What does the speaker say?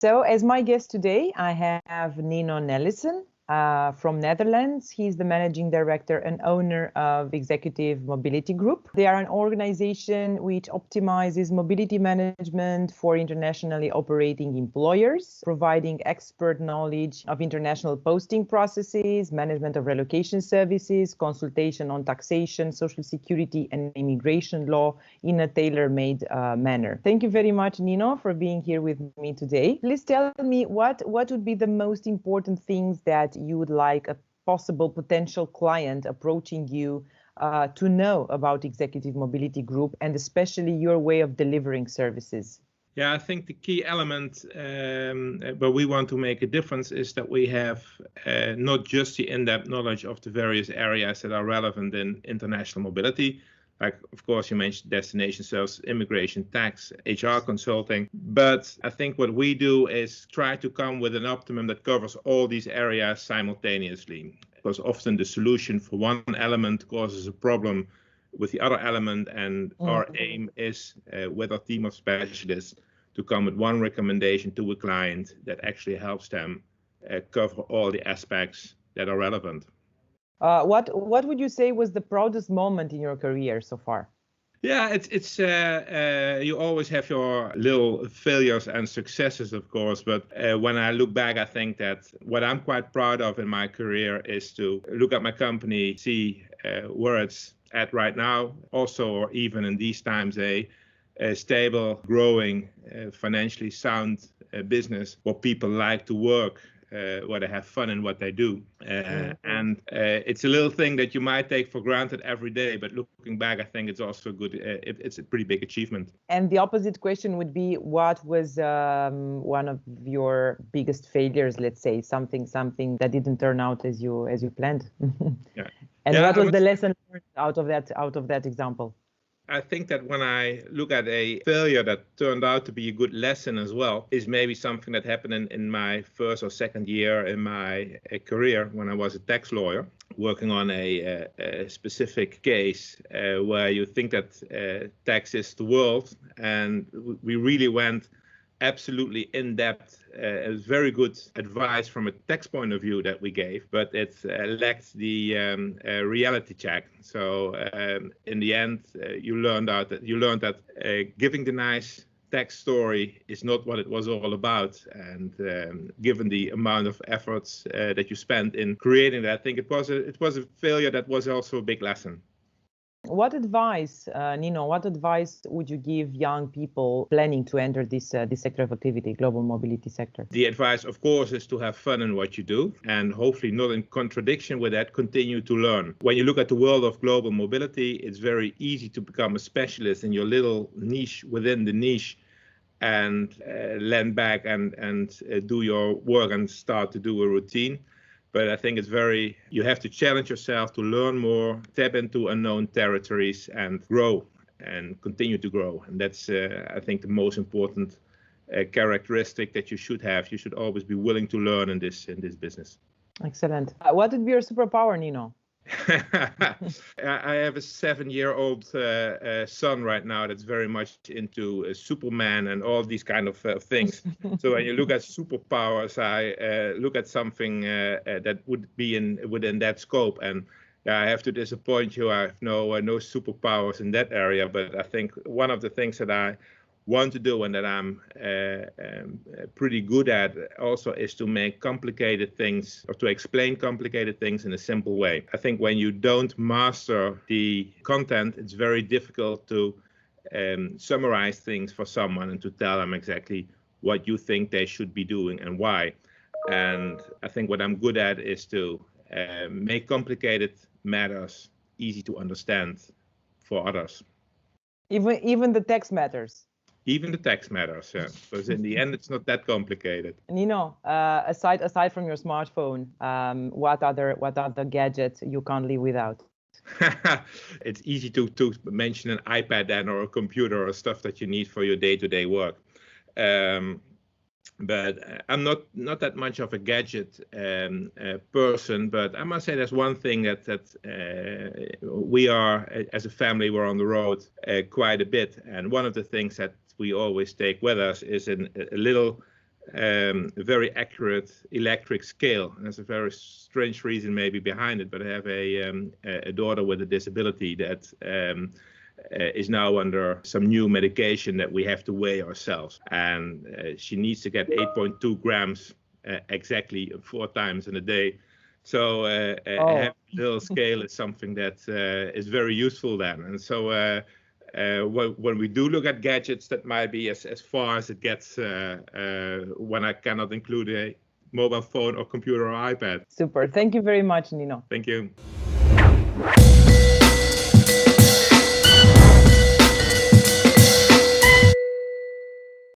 So as my guest today, I have Nino Nelissen from Netherlands. He's the managing director and owner of Executive Mobility Group. They are an organization which optimizes mobility management for internationally operating employers, providing expert knowledge of international posting processes, management of relocation services, consultation on taxation, social security, and immigration law in a tailor-made manner. Thank you very much, Nino, for being here with me today. Please tell me what would be the most important things that you would like a possible potential client approaching you to know about Executive Mobility Group, and especially your way of delivering services. Yeah, I think the key element where we want to make a difference is that we have not just the in-depth knowledge of the various areas that are relevant in international mobility. Like, of course, you mentioned destination sales, immigration, tax, HR consulting. But I think what we do is try to come with an optimum that covers all these areas simultaneously. Because often the solution for one element causes a problem with the other element. And our aim is with our team of specialists to come with one recommendation to a client that actually helps them cover all the aspects that are relevant. What would you say was the proudest moment in your career so far? Yeah, it's you always have your little failures and successes, of course. But when I look back, I think that what I'm quite proud of in my career is to look at my company, see where it's at right now, also, or even in these times, a stable, growing, financially sound business where people like to work. Where they have fun in what they do. And it's a little thing that you might take for granted every day, but looking back, I think it's also good. It's a pretty big achievement. And the opposite question would be, what was one of your biggest failures, let's say, something that didn't turn out as you planned? Yeah. And what was the lesson learned out of that example? I think that when I look at a failure that turned out to be a good lesson as well, is maybe something that happened in my first or second year in my career when I was a tax lawyer, working on a specific case where you think that tax is the world, and we really went absolutely in depth. It was very good advice from a tax point of view that we gave, but it lacked the reality check. So in the end, you learned that giving the nice tax story is not what it was all about. And given the amount of efforts that you spent in creating that, I think it was a failure that was also a big lesson. What advice, Nino, what advice would you give young people planning to enter this sector of activity, global mobility sector? The advice, of course, is to have fun in what you do, and hopefully not in contradiction with that, continue to learn. When you look at the world of global mobility, it's very easy to become a specialist in your little niche within the niche and land back and do your work and start to do a routine. But I think you have to challenge yourself to learn more, tap into unknown territories and grow and continue to grow. And that's, I think, the most important characteristic that you should have. You should always be willing to learn in this business. Excellent. What would be your superpower, Nino? I have a 7-year-old son right now that's very much into Superman and all these kind of things. So when you look at superpowers, I look at something that would be within that scope. And I have to disappoint you. I have no superpowers in that area. But I think one of the things that I want to do and that I'm pretty good at also is to make complicated things, or to explain complicated things in a simple way. I think when you don't master the content, it's very difficult to summarize things for someone and to tell them exactly what you think they should be doing and why. And I think what I'm good at is to make complicated matters easy to understand for others. Even the text matters. Even the text matters, yeah. Because in the end, it's not that complicated. Nino, aside from your smartphone, what other gadgets you can't live without? It's easy to mention an iPad then, or a computer, or stuff that you need for your day-to-day work. But I'm not that much of a gadget person. But I must say there's one thing that we are, as a family, we're on the road quite a bit. And one of the things that we always take with us is a little very accurate electric scale. And there's a very strange reason maybe behind it, but I have a daughter with a disability that is now under some new medication that we have to weigh ourselves. And she needs to get 8.2 grams exactly 4 times in a day. So having a little scale is something that is very useful then. And so when we do look at gadgets, that might be as far as it gets when I cannot include a mobile phone or computer or iPad. Super. Thank you very much, Nino. Thank you.